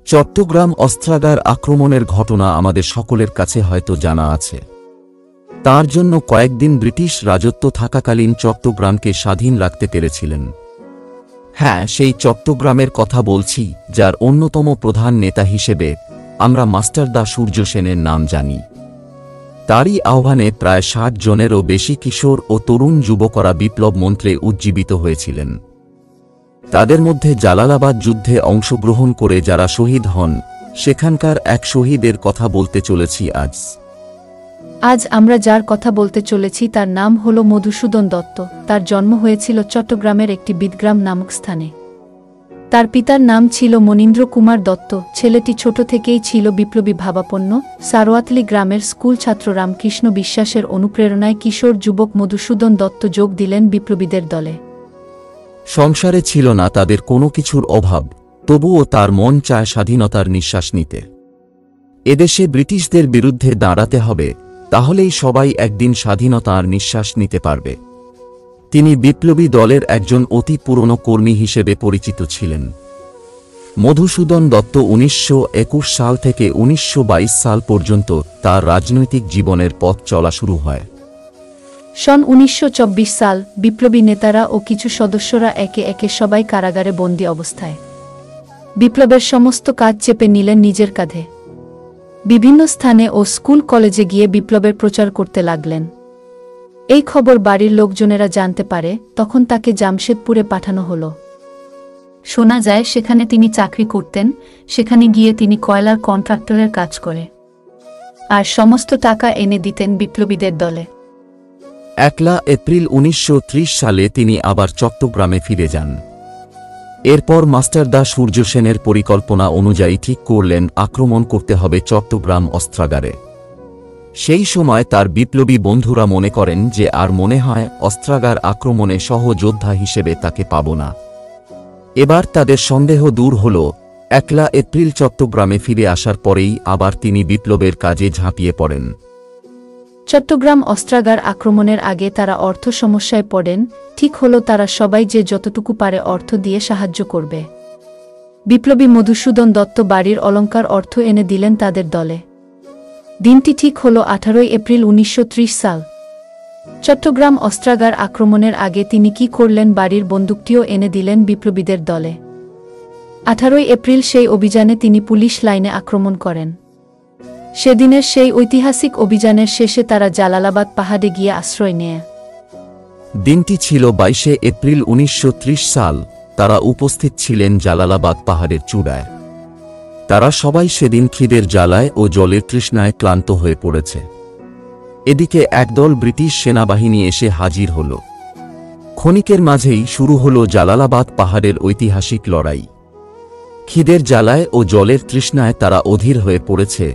চট্টগ্রাম অস্ত্রাগার আক্রমণের ঘটনা আমাদের সকলের কাছে হয়তো জানা আছে। তার জন্য কয়েকদিন ব্রিটিশ রাজত্ব থাকাকালীন চট্টগ্রামকে স্বাধীন রাখতে পেরেছিলেন। হ্যাঁ, সেই চট্টগ্রামের কথা বলছি, যার অন্যতম প্রধান নেতা হিসেবে আমরা মাস্টার দা সূর্য সেনের নাম জানি। তারই আহ্বানে প্রায় ৬০ জনেরও বেশি কিশোর ও তরুণ যুবকরা বিপ্লব মন্ত্রে উজ্জীবিত হয়েছিলেন। তাদের মধ্যে জালালাবাদ যুদ্ধে অংশগ্রহণ করে যারা শহীদ হন, সেখানকার এক শহীদের কথা বলতে চলেছি আজ আমরা যার কথা বলতে চলেছি তার নাম হল মধুসূদন দত্ত। তার জন্ম হয়েছিল চট্টগ্রামের একটি বিদগ্রাম নামক স্থানে। তার পিতার নাম ছিল মনীন্দ্র কুমার দত্ত। ছেলেটি ছোট থেকেই ছিল বিপ্লবী ভাবাপন্ন। সারোয়াতলি গ্রামের স্কুল ছাত্র রামকৃষ্ণ বিশ্বাসের অনুপ্রেরণায় কিশোর যুবক মধুসূদন দত্ত যোগ দিলেন বিপ্লবীদের দলে। সংসারে ছিল না তাদের কোনো কিছুর অভাব, তবুও তার মন চায় স্বাধীনতার নিঃশ্বাস নিতে। এদেশে ব্রিটিশদের বিরুদ্ধে দাঁড়াতে হবে, তাহলেই সবাই একদিন স্বাধীনতার নিঃশ্বাস নিতে পারবে। তিনি বিপ্লবী দলের একজন অতি পুরনো কর্মী হিসেবে পরিচিত ছিলেন। মধুসূদন দত্ত ১৯২১ সাল থেকে ১৯২২ সাল পর্যন্ত তার রাজনৈতিক জীবনের পথ চলা শুরু হয়। সন ১৯২৪ সাল বিপ্লবী নেতারা ও কিছু সদস্যরা একে একে সবাই কারাগারে বন্দী অবস্থায়। বিপ্লবের সমস্ত কাজ চেপে নিলেন নিজের কাঁধে। বিভিন্ন স্থানে ও স্কুল কলেজে গিয়ে বিপ্লবের প্রচার করতে লাগলেন। এই খবর বাড়ির লোকজনেরা জানতে পারে, তখন তাকে জামশেদপুরে পাঠানো হলো। শোনা যায় সেখানে তিনি চাকরি করতেন। সেখানে গিয়ে তিনি কয়লার কন্ট্রাক্টরের কাজ করে আর সমস্ত টাকা এনে দিতেন বিপ্লবীদের দলে। ১ এপ্রিল ১৯৩০ সালে তিনি আবার চট্টগ্রামে ফিরে যান। এরপর মাস্টার দা সূর্য সেনের পরিকল্পনা অনুযায়ী ঠিক করলেন আক্রমণ করতে হবে চট্টগ্রাম অস্ত্রাগারে। সেই সময় তার বিপ্লবী বন্ধুরা মনে করেন যে আর মনে হয় অস্ত্রাগার আক্রমণে সহযোদ্ধা হিসেবে তাকে পাব না। এবার তাদের সন্দেহ দূর হল। ১ এপ্রিল চট্টগ্রামে ফিরে আসার পরেই আবার তিনি বিপ্লবের কাজে ঝাঁপিয়ে পড়েন। চট্টগ্রাম অস্ত্রাগার আক্রমণের আগে তারা অর্থ সমস্যায় পড়েন। ঠিক হলো তারা সবাই যে যতটুকু পারে অর্থ দিয়ে সাহায্য করবে। বিপ্লবী মধুসূদন দত্ত বাড়ির অলংকার অর্থ এনে দিলেন তাদের দলে। দিনটি ঠিক হল ১৮ এপ্রিল ১৯৩০ সাল। চট্টগ্রাম অস্ত্রাগার আক্রমণের আগে তিনি কি করলেন, বাড়ির বন্দুকটিও এনে দিলেন বিপ্লবীদের দলে। ১৮ এপ্রিল সেই অভিযানে তিনি পুলিশ লাইনে আক্রমণ করেন। সেদিনের সেই ঐতিহাসিক অভিযানের শেষে তারা জালালাবাদ পাহাড়ে গিয়ে আশ্রয় নেয়। দিনটি ছিল ২২ এপ্রিল ১৯৩০ সাল। তারা উপস্থিত ছিলেন জালালাবাদ পাহাড়ের চূড়ায়। তারা সবাই সেদিন খিদের জ্বালায় ও জলের তৃষ্ণায় ক্লান্ত হয়ে পড়েছে। এদিকে একদল ব্রিটিশ সেনাবাহিনী এসে হাজির হল। ক্ষণিকের মাঝেই শুরু হল জালালাবাদ পাহাড়ের ঐতিহাসিক লড়াই। খিদের জ্বালায় ও জলের তৃষ্ণায় তারা অধীর হয়ে পড়েছে,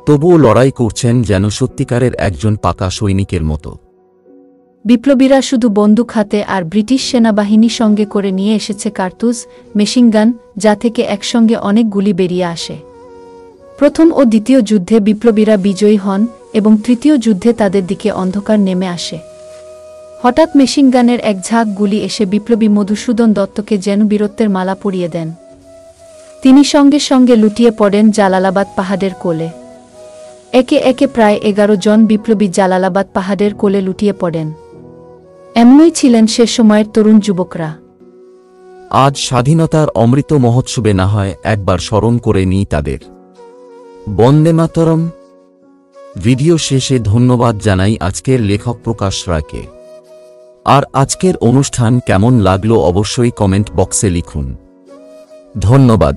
তবুও লড়াই করছেন যেন সত্যিকারের একজন পাকা সৈনিকের মতো। বিপ্লবীরা শুধু বন্দুক হাতে আর ব্রিটিশ সেনাবাহিনী সঙ্গে করে নিয়ে এসেছে কার্তুজ, মেশিনগান, যা থেকে একসঙ্গে অনেক গুলি বেরিয়ে আসে। প্রথম ও দ্বিতীয় যুদ্ধে বিপ্লবীরা বিজয়ী হন এবং তৃতীয় যুদ্ধে তাদের দিকে অন্ধকার নেমে আসে। হঠাৎ মেশিনগানের এক ঝাঁক গুলি এসে বিপ্লবী মধুসূদন দত্তকে যেন বীরত্বের মালা পরিয়ে দেন। তিনি সঙ্গে সঙ্গে লুটিয়ে পড়েন জালালাবাদ পাহাড়ের কোলে। একে একে প্রায় ১১ জন বিপ্লবী জালালাবাদ পাহাড়ের কোলে লুটিয়ে পড়েন। এমনই ছিলেন সে সময়ের তরুণ যুবকরা। আজ স্বাধীনতার অমৃত মহোৎসবে না হয় একবার স্মরণ করে নিই তাদের। বন্দে মাতরম। ভিডিও শেষে ধন্যবাদ জানাই আজকের লেখক প্রকাশ রায়কে। আর আজকের অনুষ্ঠান কেমন লাগলো অবশ্যই কমেন্ট বক্সে লিখুন। ধন্যবাদ।